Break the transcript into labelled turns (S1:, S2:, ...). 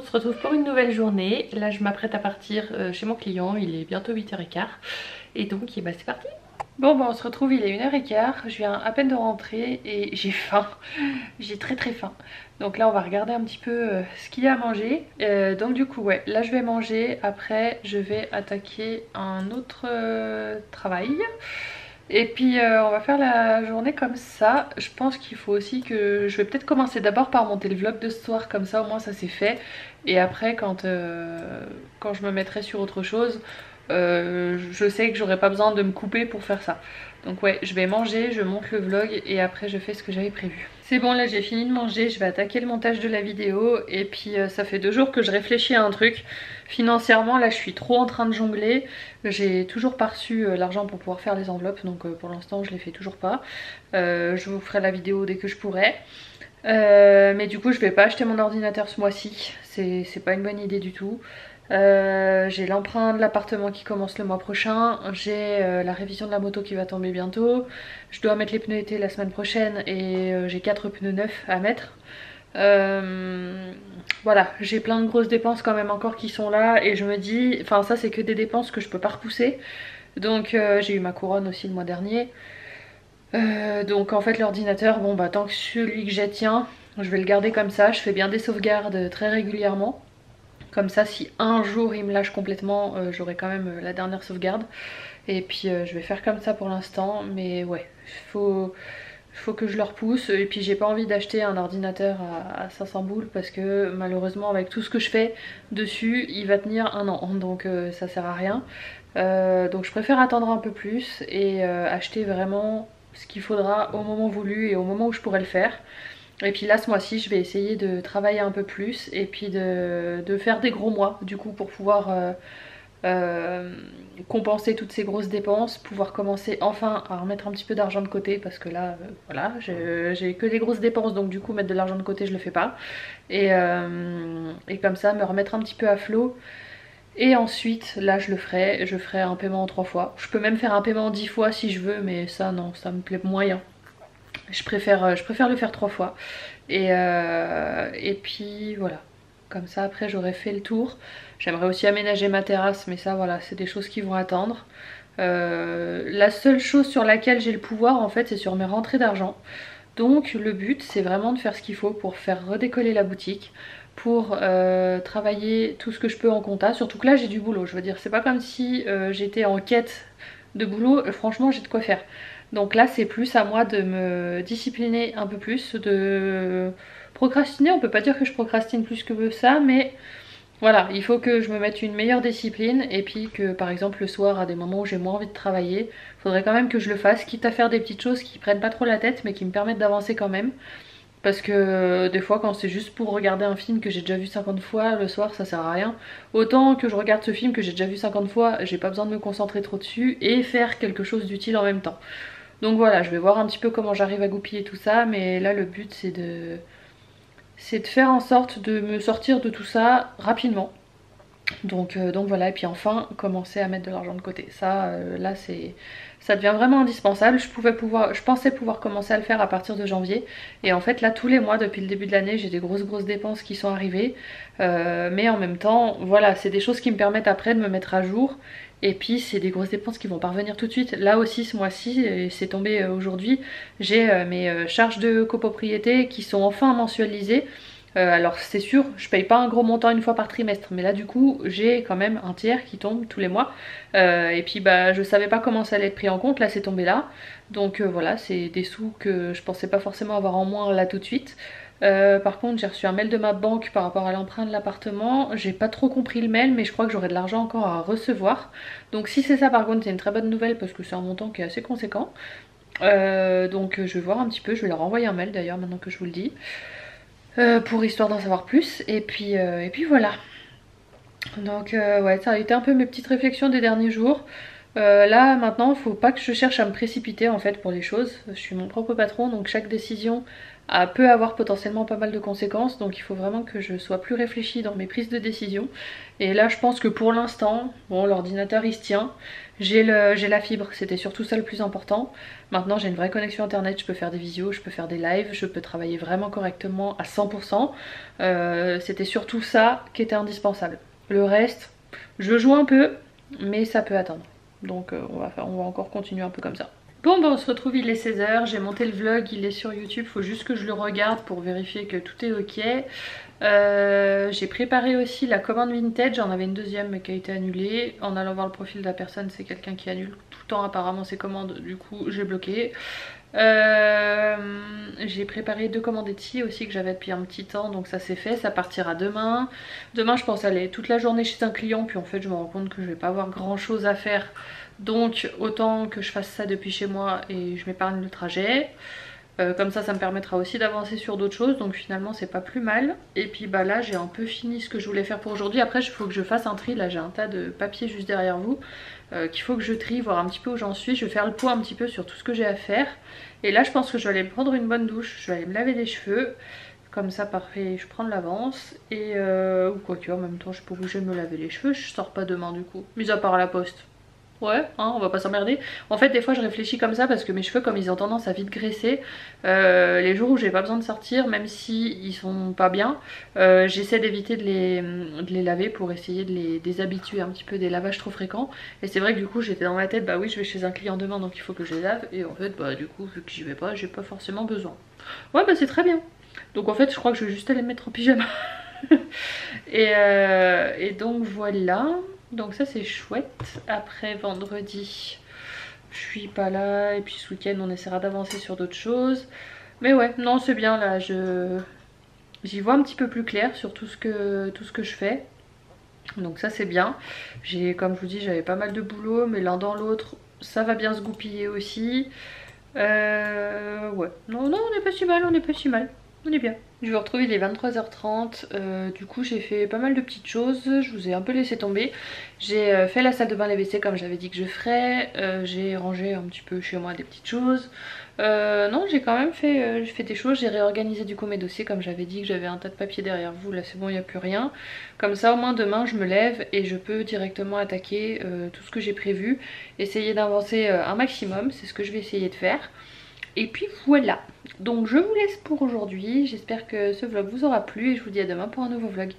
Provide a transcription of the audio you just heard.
S1: se retrouve pour une nouvelle journée. Là je m'apprête à partir chez mon client, il est bientôt 8h15 et donc bah, c'est parti. Bon bah on se retrouve, il est 1h15, je viens à peine de rentrer et j'ai faim, j'ai très faim. Donc là on va regarder un petit peu ce qu'il y a à manger. Donc du coup ouais, là je vais manger, après je vais attaquer un autre travail. Et puis on va faire la journée comme ça. Je pense qu'il faut aussi que... Je vais peut-être commencer d'abord par monter le vlog de ce soir, comme ça au moins ça c'est fait. Et après quand je me mettrai sur autre chose, je sais que j'aurai pas besoin de me couper pour faire ça. Donc ouais, je vais manger, je monte le vlog et après je fais ce que j'avais prévu. C'est bon, là j'ai fini de manger, je vais attaquer le montage de la vidéo. Et puis ça fait 2 jours que je réfléchis à un truc. Financièrement là je suis trop en train de jongler. J'ai toujours pas reçu l'argent pour pouvoir faire les enveloppes, donc pour l'instant je les fais toujours pas. Je vous ferai la vidéo dès que je pourrai. Mais du coup je vais pas acheter mon ordinateur ce mois-ci, c'est pas une bonne idée du tout. J'ai l'emprunt de l'appartement qui commence le mois prochain, j'ai la révision de la moto qui va tomber bientôt, je dois mettre les pneus été la semaine prochaine et j'ai 4 pneus neufs à mettre. Voilà, j'ai plein de grosses dépenses quand même encore qui sont là et je me dis, enfin ça c'est que des dépenses que je peux pas repousser. Donc j'ai eu ma couronne aussi le mois dernier. Donc en fait l'ordinateur, bon bah tant que celui que j'ai tient, je vais le garder comme ça, je fais bien des sauvegardes très régulièrement. Comme ça si un jour il me lâche complètement, j'aurai quand même la dernière sauvegarde. Et puis je vais faire comme ça pour l'instant, mais ouais, faut que je le repousse. Et puis j'ai pas envie d'acheter un ordinateur à 500 boules parce que malheureusement avec tout ce que je fais dessus, il va tenir 1 an, donc ça sert à rien. Donc je préfère attendre un peu plus et acheter vraiment ce qu'il faudra au moment voulu et au moment où je pourrai le faire. Et puis là ce mois-ci je vais essayer de travailler un peu plus et puis de faire des gros mois du coup pour pouvoir compenser toutes ces grosses dépenses, pouvoir commencer enfin à remettre un petit peu d'argent de côté parce que là voilà, j'ai que des grosses dépenses, donc du coup mettre de l'argent de côté je le fais pas. Et comme ça me remettre un petit peu à flot. Et ensuite, là je ferai un paiement en 3 fois. Je peux même faire un paiement en 10 fois si je veux, mais ça non, ça me plaît moyen. Je préfère le faire 3 fois. Et puis voilà. Comme ça après j'aurai fait le tour. J'aimerais aussi aménager ma terrasse, mais ça voilà, c'est des choses qui vont attendre. La seule chose sur laquelle j'ai le pouvoir en fait, c'est sur mes rentrées d'argent. Donc le but c'est vraiment de faire ce qu'il faut pour faire redécoller la boutique, pour travailler tout ce que je peux en compta, surtout que là j'ai du boulot, je veux dire c'est pas comme si j'étais en quête de boulot, franchement j'ai de quoi faire. Donc là c'est plus à moi de me discipliner un peu plus, de procrastiner, on peut pas dire que je procrastine plus que ça, mais voilà, il faut que je me mette une meilleure discipline et puis que par exemple le soir à des moments où j'ai moins envie de travailler, il faudrait quand même que je le fasse, quitte à faire des petites choses qui prennent pas trop la tête mais qui me permettent d'avancer quand même. Parce que des fois quand c'est juste pour regarder un film que j'ai déjà vu 50 fois le soir ça sert à rien. Autant que je regarde ce film que j'ai déjà vu 50 fois, j'ai pas besoin de me concentrer trop dessus et faire quelque chose d'utile en même temps. Donc voilà, je vais voir un petit peu comment j'arrive à goupiller tout ça, mais là le but c'est de faire en sorte de me sortir de tout ça rapidement. Donc voilà, et puis enfin commencer à mettre de l'argent de côté. Ça là ça devient vraiment indispensable. Je pensais pouvoir commencer à le faire à partir de janvier. Et en fait là tous les mois depuis le début de l'année j'ai des grosses dépenses qui sont arrivées. Mais en même temps voilà, c'est des choses qui me permettent après de me mettre à jour. Et puis c'est des grosses dépenses qui vont pas revenir tout de suite. Là aussi ce mois-ci, et c'est tombé aujourd'hui, j'ai mes charges de copropriété qui sont enfin mensualisées. Alors c'est sûr, je paye pas un gros montant une fois par trimestre, mais là du coup j'ai quand même un tiers qui tombe tous les mois. Et puis bah je savais pas comment ça allait être pris en compte, là c'est tombé là. Donc voilà, c'est des sous que je pensais pas forcément avoir en moins là tout de suite. Par contre j'ai reçu un mail de ma banque par rapport à l'emprunt de l'appartement. J'ai pas trop compris le mail mais je crois que j'aurai de l'argent encore à recevoir. Donc si c'est ça par contre c'est une très bonne nouvelle parce que c'est un montant qui est assez conséquent. Donc je vais voir un petit peu, je vais leur envoyer un mail d'ailleurs maintenant que je vous le dis. Pour histoire d'en savoir plus et puis voilà. Donc ouais, ça a été un peu mes petites réflexions des derniers jours. Là maintenant faut pas que je cherche à me précipiter en fait pour les choses. Je suis mon propre patron donc chaque décision peut avoir potentiellement pas mal de conséquences, donc il faut vraiment que je sois plus réfléchie dans mes prises de décision. Et là je pense que pour l'instant, bon, l'ordinateur il se tient, j'ai la fibre, c'était surtout ça le plus important. Maintenant j'ai une vraie connexion internet, je peux faire des visios, je peux faire des lives, je peux travailler vraiment correctement à 100%. C'était surtout ça qui était indispensable. Le reste, je joue un peu, mais ça peut attendre. Donc on va encore continuer un peu comme ça. Bon bah on se retrouve, il est 16h, j'ai monté le vlog, il est sur YouTube, faut juste que je le regarde pour vérifier que tout est ok. J'ai préparé aussi la commande vintage, j'en avais une deuxième mais qui a été annulée. En allant voir le profil de la personne, c'est quelqu'un qui annule tout le temps apparemment ses commandes, du coup j'ai bloqué. J'ai préparé 2 commandes Etsy aussi que j'avais depuis un petit temps, donc ça c'est fait, ça partira demain. Demain je pense aller toute la journée chez un client, puis en fait je me rends compte que je vais pas avoir grand chose à faire, donc autant que je fasse ça depuis chez moi et je m'épargne le trajet. Comme ça me permettra aussi d'avancer sur d'autres choses, donc finalement c'est pas plus mal. Et puis bah là j'ai un peu fini ce que je voulais faire pour aujourd'hui. Après il faut que je fasse un tri, là j'ai un tas de papier juste derrière vous qu'il faut que je trie, voir un petit peu où j'en suis. Je vais faire le point un petit peu sur tout ce que j'ai à faire. Et là je pense que je vais aller me prendre une bonne douche, je vais aller me laver les cheveux. Comme ça parfait, je prends de l'avance. Et ou quoi que en même temps je suis pas obligée de me laver les cheveux, je sors pas demain du coup, mis à part à la poste. Ouais, hein, on va pas s'emmerder. En fait des fois je réfléchis comme ça parce que mes cheveux comme ils ont tendance à vite graisser, les jours où j'ai pas besoin de sortir, même si ils sont pas bien, j'essaie d'éviter de les laver pour essayer de les déshabituer un petit peu des lavages trop fréquents. Et c'est vrai que du coup j'étais dans ma tête, bah oui je vais chez un client demain donc il faut que je les lave. Et en fait bah du coup vu que j'y vais pas, j'ai pas forcément besoin. Ouais bah c'est très bien. Donc en fait je crois que je vais juste aller me mettre en pyjama. Et donc voilà. Donc ça c'est chouette. Après vendredi je suis pas là. Et puis ce week-end on essaiera d'avancer sur d'autres choses. Mais ouais non c'est bien là. J'y vois un petit peu plus clair sur tout ce que je fais. Donc ça c'est bien. Comme je vous dis j'avais pas mal de boulot. Mais l'un dans l'autre ça va bien se goupiller aussi. Ouais non non on n'est pas si mal, on n'est pas si mal. On est bien. Je vous retrouve, il est 23h30, du coup j'ai fait pas mal de petites choses, je vous ai un peu laissé tomber. J'ai fait la salle de bain, les WC comme j'avais dit que je ferais, j'ai rangé un petit peu chez moi des petites choses. Non j'ai quand même fait, j'ai fait des choses, j'ai réorganisé du coup mes dossiers comme j'avais dit que j'avais un tas de papier derrière vous, là c'est bon il n'y a plus rien. Comme ça au moins demain je me lève et je peux directement attaquer tout ce que j'ai prévu, essayer d'avancer un maximum, c'est ce que je vais essayer de faire. Et puis voilà, donc je vous laisse pour aujourd'hui, j'espère que ce vlog vous aura plu et je vous dis à demain pour un nouveau vlog.